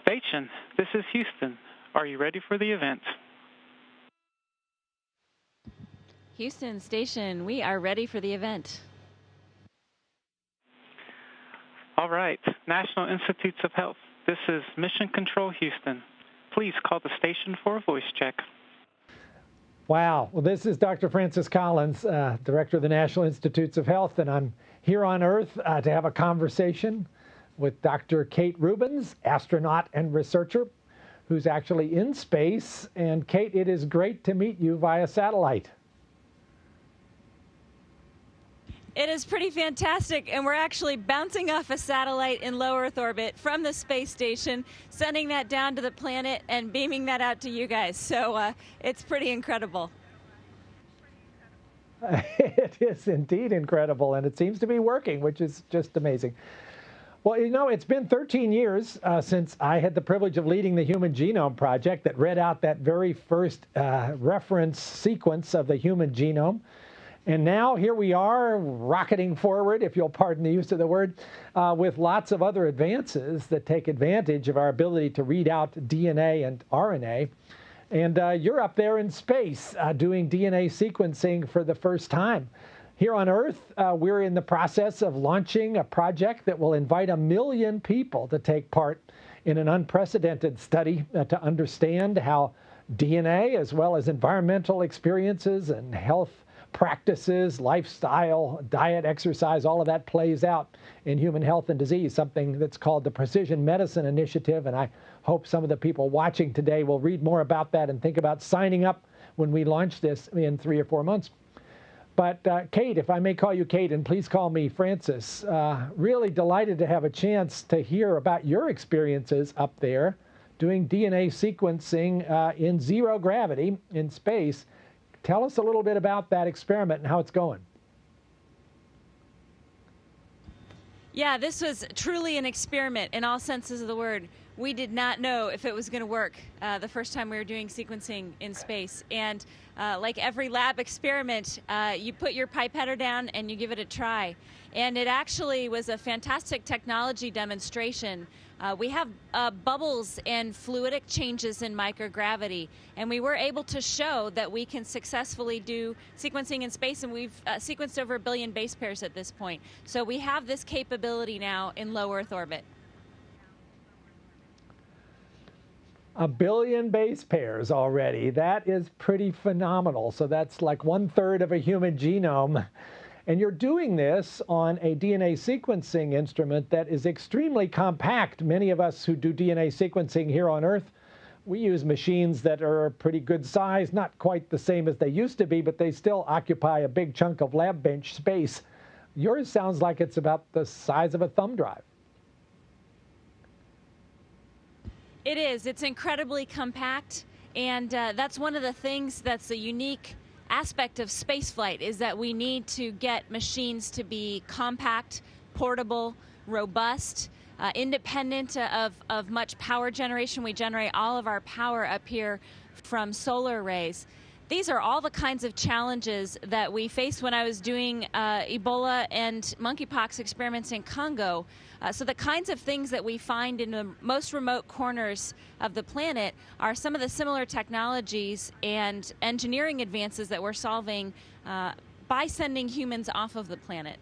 Station, this is Houston. Are you ready for the event? Houston Station, we are ready for the event. All right, National Institutes of Health, this is Mission Control Houston. Please call the station for a voice check. Wow. Well, this is Dr. Francis Collins, Director of the National Institutes of Health, and I'm here on Earth to have a conversation with Dr. Kate Rubins, astronaut and researcher, who's actually in space. And Kate, it is great to meet you via satellite. It is pretty fantastic, and we're actually bouncing off a satellite in low Earth orbit from the space station, sending that down to the planet and beaming that out to you guys. So it's pretty incredible. It is indeed incredible, and it seems to be working, which is just amazing. Well, you know, it's been 13 years since I had the privilege of leading the Human Genome Project that read out that very first reference sequence of the human genome. And now here we are rocketing forward, if you'll pardon the use of the word, with lots of other advances that take advantage of our ability to read out DNA and RNA. And you're up there in space doing DNA sequencing for the first time. Here on Earth, we're in the process of launching a project that will invite 1 million people to take part in an unprecedented study to understand how DNA, as well as environmental experiences and health practices, lifestyle, diet, exercise, all of that plays out in human health and disease, something that's called the Precision Medicine Initiative. And I hope some of the people watching today will read more about that and think about signing up when we launch this in 3 or 4 months. But Kate, if I may call you Kate, and please call me Francis, really delighted to have a chance to hear about your experiences up there doing DNA sequencing in zero gravity in space. Tell us a little bit about that experiment and how it's going. Yeah, this was truly an experiment in all senses of the word. We did not know if it was going to work the first time we were doing sequencing in space. And like every lab experiment, you put your pipetter down and you give it a try. And it actually was a fantastic technology demonstration. We have bubbles and fluidic changes in microgravity, and we were able to show that we can successfully do sequencing in space, and we've sequenced over 1 billion base pairs at this point. So we have this capability now in low Earth orbit. 1 billion base pairs already. That is pretty phenomenal. So that's like 1/3 of a human genome. And you're doing this on a DNA sequencing instrument that is extremely compact. Many of us who do DNA sequencing here on Earth, we use machines that are a pretty good size, not quite the same as they used to be, but they still occupy a big chunk of lab bench space. Yours sounds like it's about the size of a thumb drive. It is. It's incredibly compact, and that's one of the things that's a unique aspect of spaceflight, is that we need to get machines to be compact, portable, robust, independent of much power generation. We generate all of our power up here from solar arrays. These are all the kinds of challenges that we faced when I was doing Ebola and monkeypox experiments in Congo. So the kinds of things that we find in the most remote corners of the planet are some of the similar technologies and engineering advances that we're solving by sending humans off of the planet.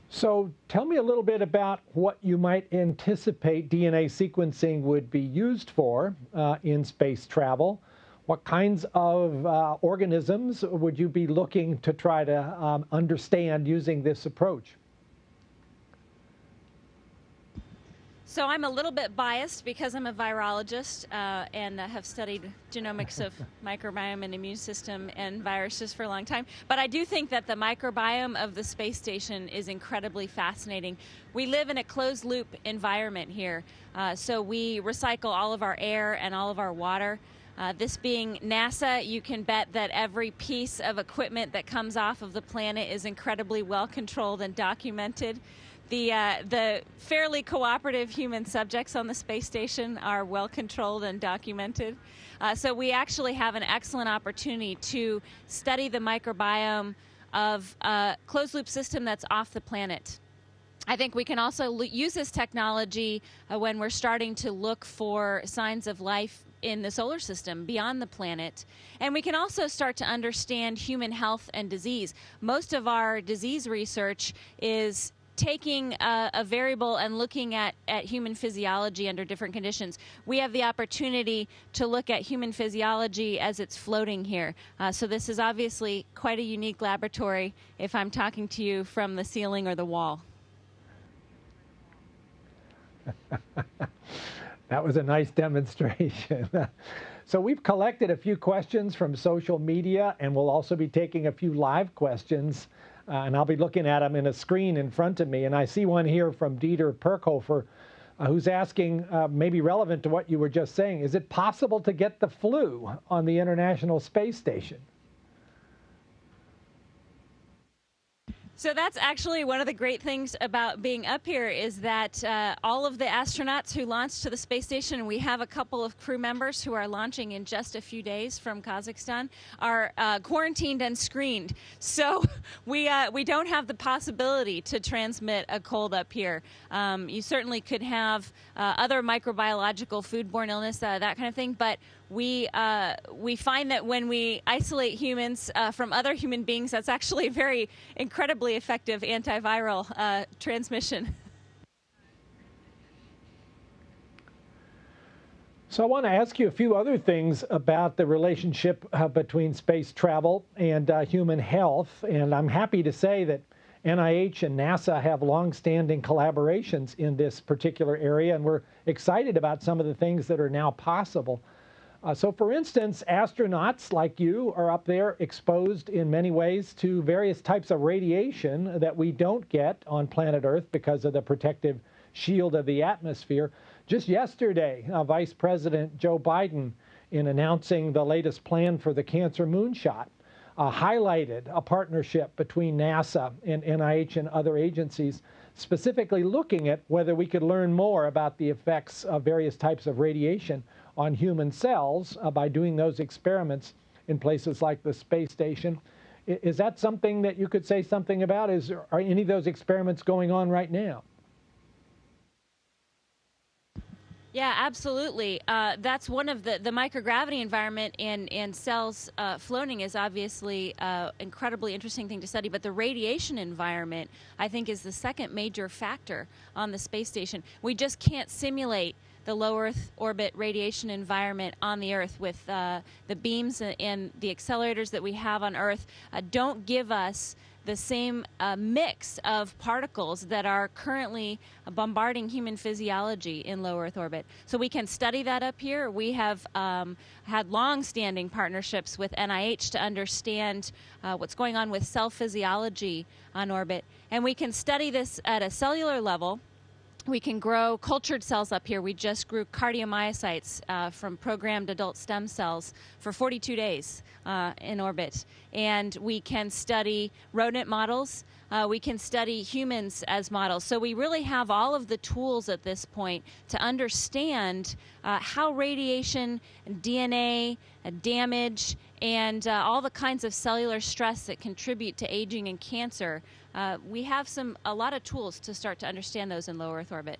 So tell me a little bit about what you might anticipate DNA sequencing would be used for in space travel. What kinds of organisms would you be looking to try to understand using this approach? So I'm a little bit biased because I'm a virologist and have studied genomics of microbiome and immune system and viruses for a long time. But I do think that the microbiome of the space station is incredibly fascinating. We live in a closed loop environment here. So we recycle all of our air and all of our water. This being NASA, you can bet that every piece of equipment that comes off of the planet is incredibly well controlled and documented. The fairly cooperative human subjects on the space station are well controlled and documented. So we actually have an excellent opportunity to study the microbiome of a closed loop system that's off the planet. I think we can also use this technology when we're starting to look for signs of life in the solar system beyond the planet. And we can also start to understand human health and disease. Most of our disease research is taking a variable and looking at human physiology under different conditions. We have the opportunity to look at human physiology as it's floating here. So this is obviously quite a unique laboratory if I'm talking to you from the ceiling or the wall. That was a nice demonstration. So we've collected a few questions from social media, and we'll also be taking a few live questions, and I'll be looking at them in a screen in front of me. And I see one here from Dieter Perkhofer, who's asking, maybe relevant to what you were just saying, is it possible to get the flu on the International Space Station? So that's actually one of the great things about being up here is that all of the astronauts who launched to the space station, and we have a couple of crew members who are launching in just a few days from Kazakhstan, are quarantined and screened. So we don't have the possibility to transmit a cold up here. You certainly could have other microbiological foodborne illness, that kind of thing, but we find that when we isolate humans from other human beings, that's actually a very incredibly effective antiviral transmission. So I want to ask you a few other things about the relationship between space travel and human health. And I'm happy to say that NIH and NASA have long-standing collaborations in this particular area, and we're excited about some of the things that are now possible. So for instance, astronauts like you are up there exposed in many ways to various types of radiation that we don't get on planet Earth because of the protective shield of the atmosphere. Just yesterday, Vice President Joe Biden, in announcing the latest plan for the cancer moonshot, highlighted a partnership between NASA and NIH and other agencies, specifically looking at whether we could learn more about the effects of various types of radiation on human cells by doing those experiments in places like the space station. Is that something that you could say something about? Are any of those experiments going on right now? Yeah, absolutely. That's one of the microgravity environment and cells floating is obviously an incredibly interesting thing to study, but the radiation environment, I think, is the second major factor on the space station. We just can't simulate the low Earth orbit radiation environment on the Earth with the beams and the accelerators that we have on Earth don't give us the same mix of particles that are currently bombarding human physiology in low Earth orbit. So we can study that up here. We have had long-standing partnerships with NIH to understand what's going on with cell physiology on orbit. And we can study this at a cellular level. We can grow cultured cells up here. We just grew cardiomyocytes from programmed adult stem cells for 42 days in orbit. And we can study rodent models. We can study humans as models. So we really have all of the tools at this point to understand how radiation, DNA, damage, and all the kinds of cellular stress that contribute to aging and cancer. We have a lot of tools to start to understand those in low Earth orbit.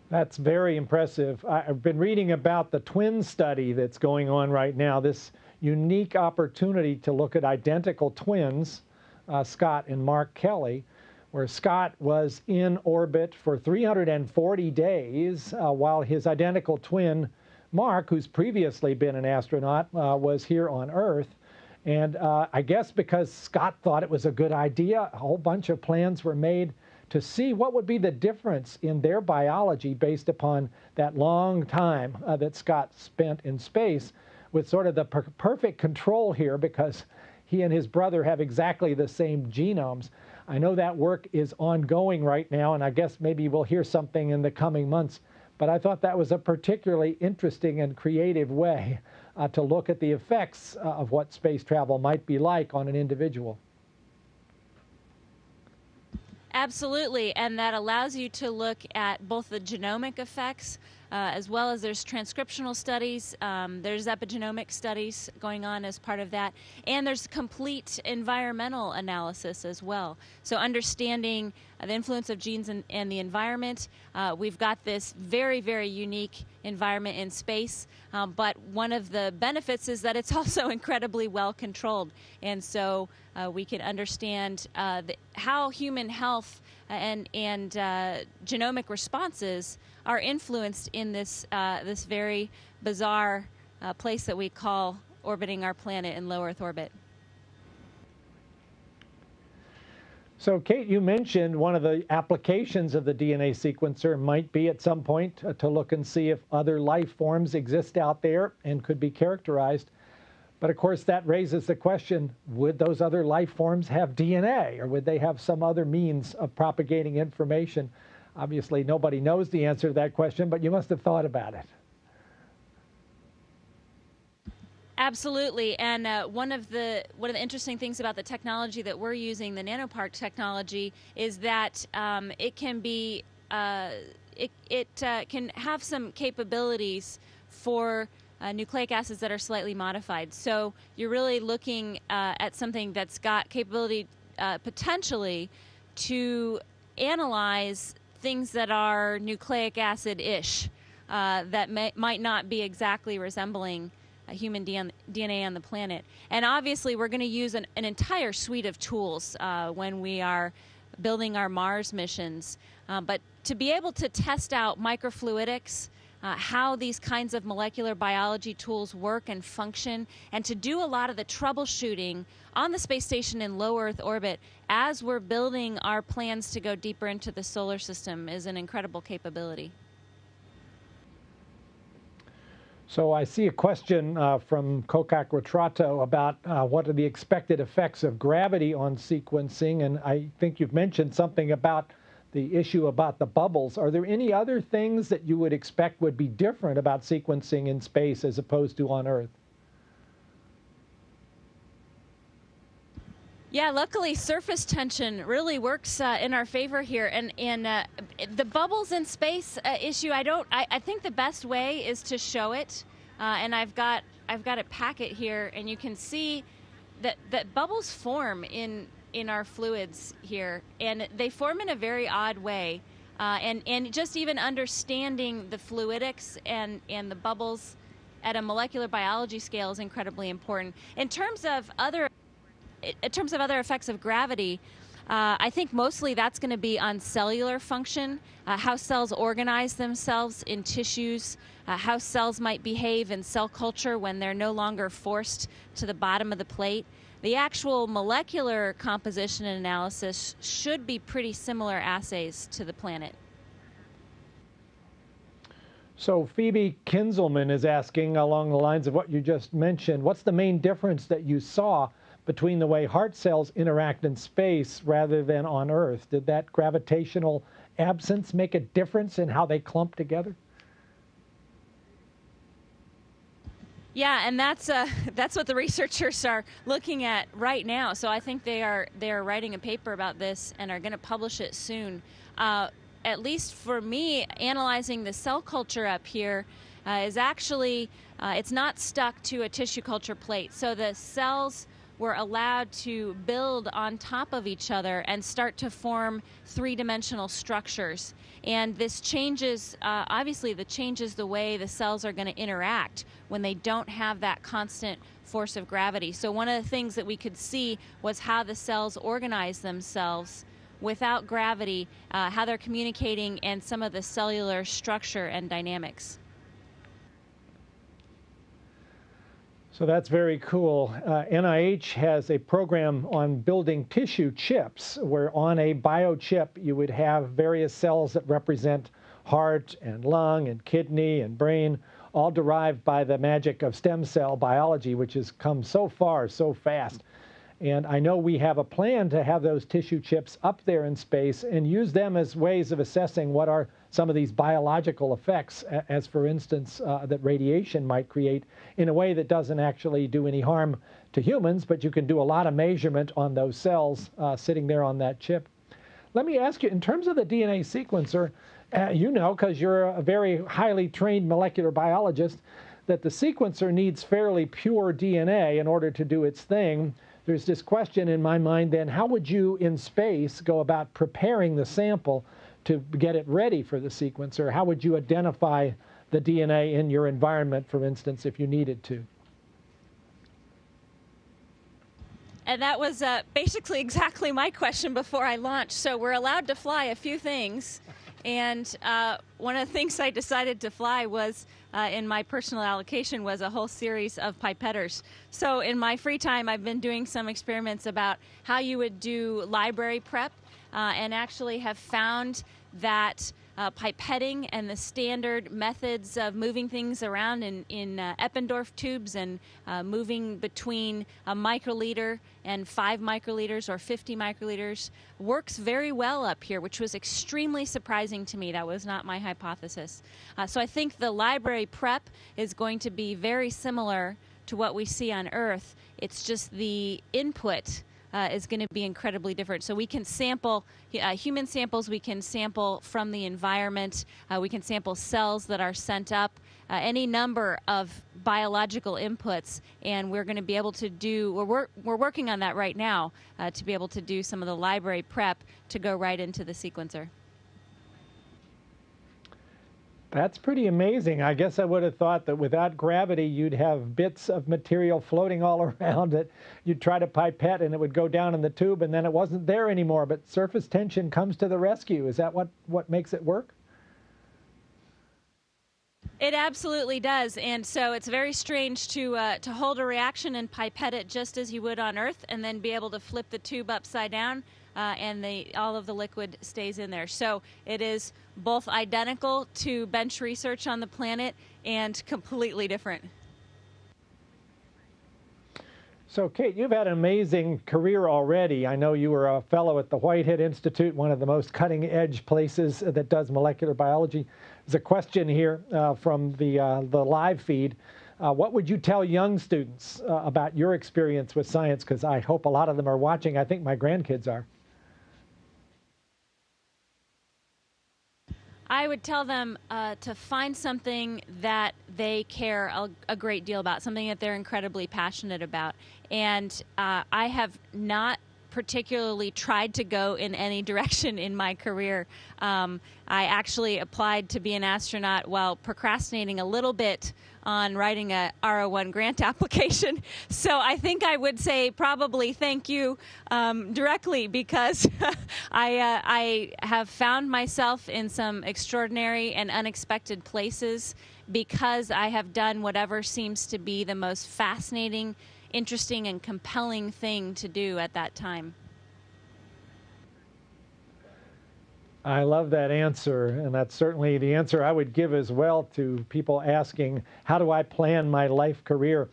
That's very impressive. I've been reading about the twin study that's going on right now, this unique opportunity to look at identical twins, Scott and Mark Kelly, where Scott was in orbit for 340 days while his identical twin, Mark, who's previously been an astronaut, was here on Earth. And I guess because Scott thought it was a good idea, a whole bunch of plans were made to see what would be the difference in their biology based upon that long time that Scott spent in space, with sort of the perfect control here because he and his brother have exactly the same genomes. I know that work is ongoing right now, and I guess maybe we'll hear something in the coming months. But I thought that was a particularly interesting and creative way to look at the effects of what space travel might be like on an individual. Absolutely, and that allows you to look at both the genomic effects as well as there's transcriptional studies, there's epigenomic studies going on as part of that, and there's complete environmental analysis as well. So understanding the influence of genes and the environment. We've got this very, very unique environment in space, but one of the benefits is that it's also incredibly well controlled, and so we can understand how human health and genomic responses are influenced in this this very bizarre place that we call orbiting our planet in low Earth orbit. So, Kate, you mentioned one of the applications of the DNA sequencer might be at some point to look and see if other life forms exist out there and could be characterized. But of course, that raises the question, would those other life forms have DNA, or would they have some other means of propagating information? Obviously, nobody knows the answer to that question, but you must have thought about it. Absolutely, and one of the interesting things about the technology that we're using, the nanopark technology, is that it can be it can have some capabilities for nucleic acids that are slightly modified. So you're really looking at something that's got capability potentially to analyze things that are nucleic acid-ish that might not be exactly resembling human DNA on the planet. And obviously we're going to use an entire suite of tools when we are building our Mars missions. But to be able to test out microfluidics, how these kinds of molecular biology tools work and function, and to do a lot of the troubleshooting on the space station in low Earth orbit as we're building our plans to go deeper into the solar system is an incredible capability. So I see a question from Kokak Retrato about what are the expected effects of gravity on sequencing, and I think you've mentioned something about the issue about the bubbles. Are there any other things that you would expect would be different about sequencing in space as opposed to on Earth? Yeah, luckily surface tension really works in our favor here, and the bubbles in space issue. I think the best way is to show it, and I've got a packet here, and you can see that bubbles form in our fluids here, and they form in a very odd way, and just even understanding the fluidics and the bubbles at a molecular biology scale is incredibly important. In terms of other effects of gravity, I think mostly that's going to be on cellular function, how cells organize themselves in tissues, how cells might behave in cell culture when they're no longer forced to the bottom of the plate. The actual molecular composition and analysis should be pretty similar assays to the planet. So Phoebe Kinzelman is asking, along the lines of what you just mentioned, what's the main difference that you saw between the way heart cells interact in space rather than on Earth? Did that gravitational absence make a difference in how they clump together? Yeah, and that's what the researchers are looking at right now. So I think they are writing a paper about this and are going to publish it soon. At least for me, analyzing the cell culture up here is actually it's not stuck to a tissue culture plate. So the cells were allowed to build on top of each other and start to form three-dimensional structures. And this changes, obviously, changes the way the cells are going to interact when they don't have that constant force of gravity. So one of the things that we could see was how the cells organize themselves without gravity, how they're communicating, and some of the cellular structure and dynamics. So that's very cool. NIH has a program on building tissue chips, where on a biochip you would have various cells that represent heart and lung and kidney and brain, all derived by the magic of stem cell biology, which has come so far so fast. And I know we have a plan to have those tissue chips up there in space and use them as ways of assessing what are some of these biological effects, as for instance, that radiation might create in a way that doesn't actually do any harm to humans, but you can do a lot of measurement on those cells sitting there on that chip. Let me ask you, in terms of the DNA sequencer, you know, because you're a very highly trained molecular biologist, that the sequencer needs fairly pure DNA in order to do its thing. There's this question in my mind then, how would you in space go about preparing the sample to get it ready for the sequencer? How would you identify the DNA in your environment, for instance, if you needed to? And that was basically exactly my question before I launched. So we're allowed to fly a few things. And one of the things I decided to fly was, in my personal allocation, was a whole series of pipetters. So in my free time, I've been doing some experiments about how you would do library prep, and actually have found that pipetting and the standard methods of moving things around in Eppendorf tubes and moving between a microliter and 5 microliters or 50 microliters works very well up here, which was extremely surprising to me. That was not my hypothesis. So I think the library prep is going to be very similar to what we see on Earth. It's just the input is going to be incredibly different. So we can sample human samples, we can sample from the environment, we can sample cells that are sent up, any number of biological inputs, and we're going to be able to do, we're working on that right now, to be able to do some of the library prep to go right into the sequencer. That's pretty amazing. I guess I would have thought that without gravity, you'd have bits of material floating all around it. You'd try to pipette and it would go down in the tube and then it wasn't there anymore. But surface tension comes to the rescue. Is that what makes it work? It absolutely does. And so it's very strange to hold a reaction and pipette it just as you would on Earth and then be able to flip the tube upside down. And all of the liquid stays in there. So it is both identical to bench research on the planet and completely different. So, Kate, you've had an amazing career already. I know you were a fellow at the Whitehead Institute, one of the most cutting-edge places that does molecular biology. There's a question here from the live feed. What would you tell young students about your experience with science? Because I hope a lot of them are watching. I think my grandkids are. I would tell them to find something that they care a great deal about, something that they're incredibly passionate about. And I have not particularly tried to go in any direction in my career. I actually applied to be an astronaut while procrastinating a little bit on writing a R01 grant application. So I think I would say probably thank you directly, because I have found myself in some extraordinary and unexpected places because I have done whatever seems to be the most fascinating, interesting, and compelling thing to do at that time. I love that answer, and that's certainly the answer I would give as well to people asking, how do I plan my life career?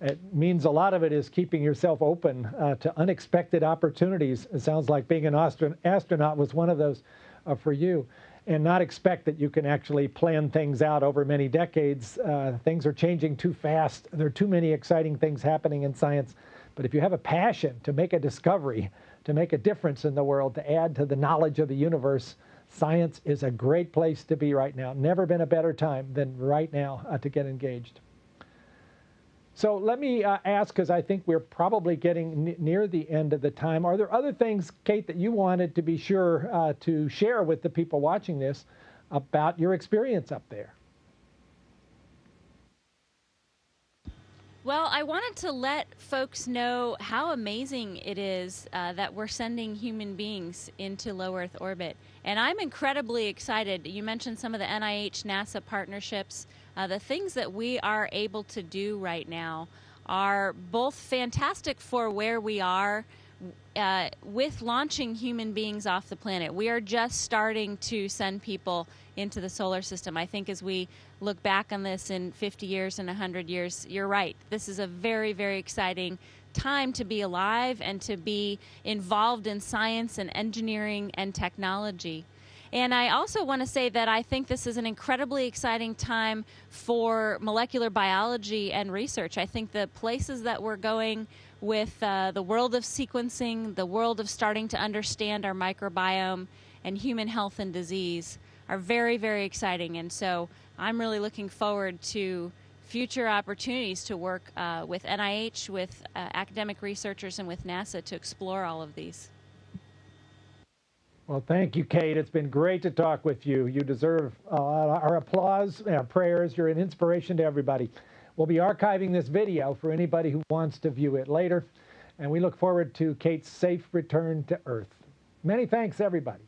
It means a lot of it is keeping yourself open to unexpected opportunities. It sounds like being an astronaut was one of those for you, and not expect that you can actually plan things out over many decades. Things are changing too fast. There are too many exciting things happening in science. But if you have a passion to make a discovery, to make a difference in the world, to add to the knowledge of the universe, science is a great place to be right now. Never been a better time than right now to get engaged. So let me ask, because I think we're probably getting near the end of the time, are there other things, Kate, that you wanted to be sure to share with the people watching this about your experience up there? Well, I wanted to let folks know how amazing it is that we're sending human beings into low Earth orbit. And I'm incredibly excited. You mentioned some of the NIH, NASA partnerships. The things that we are able to do right now are both fantastic for where we are with launching human beings off the planet. We are just starting to send people into the solar system. I think as we look back on this in 50 years and 100 years, you're right. This is a very, very exciting time to be alive and to be involved in science and engineering and technology. And I also want to say that I think this is an incredibly exciting time for molecular biology and research. I think the places that we're going with the world of sequencing, the world of starting to understand our microbiome and human health and disease are very, very exciting. And so I'm really looking forward to future opportunities to work with NIH, with academic researchers, and with NASA to explore all of these. Well, thank you, Kate. It's been great to talk with you. You deserve our applause, our prayers. You're an inspiration to everybody. We'll be archiving this video for anybody who wants to view it later, and we look forward to Kate's safe return to Earth. Many thanks, everybody.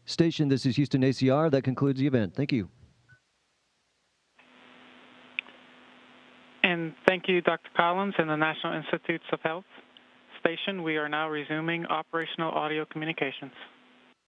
Station, this is Houston ACR. That concludes the event. Thank you. And thank you, Dr. Collins and the National Institutes of Health. Station, we are now resuming operational audio communications.